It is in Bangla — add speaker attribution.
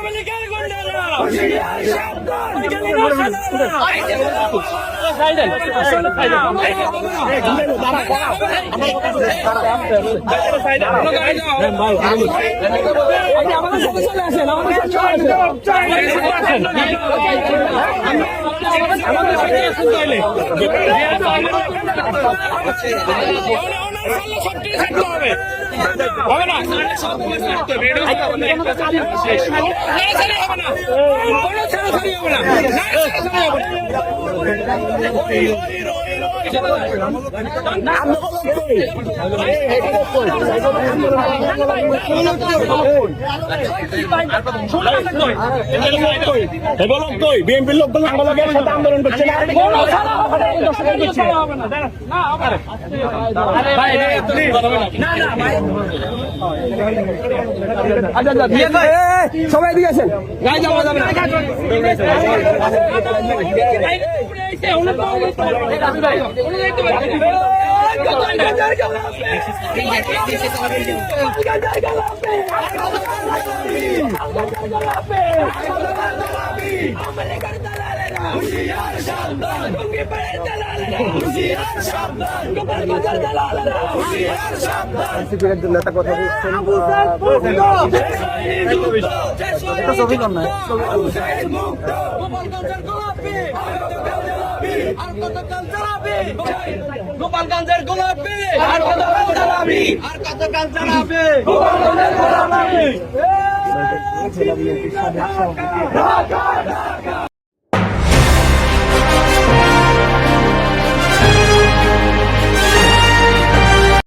Speaker 1: আওয়ামী লীগের গুন্ডারা হবে না বিএনপির লোকগুলো আন্দোলন করছে
Speaker 2: সবাই দিকে আছেন গায়ে যাওয়া যাবে না নেতা কথা বলছেন ছবি কর না
Speaker 1: গোপালগঞ্জের গোলাপি আর কতকাল চালাবি আর কতকাল চালাবি গোপালগঞ্জের গোলাপি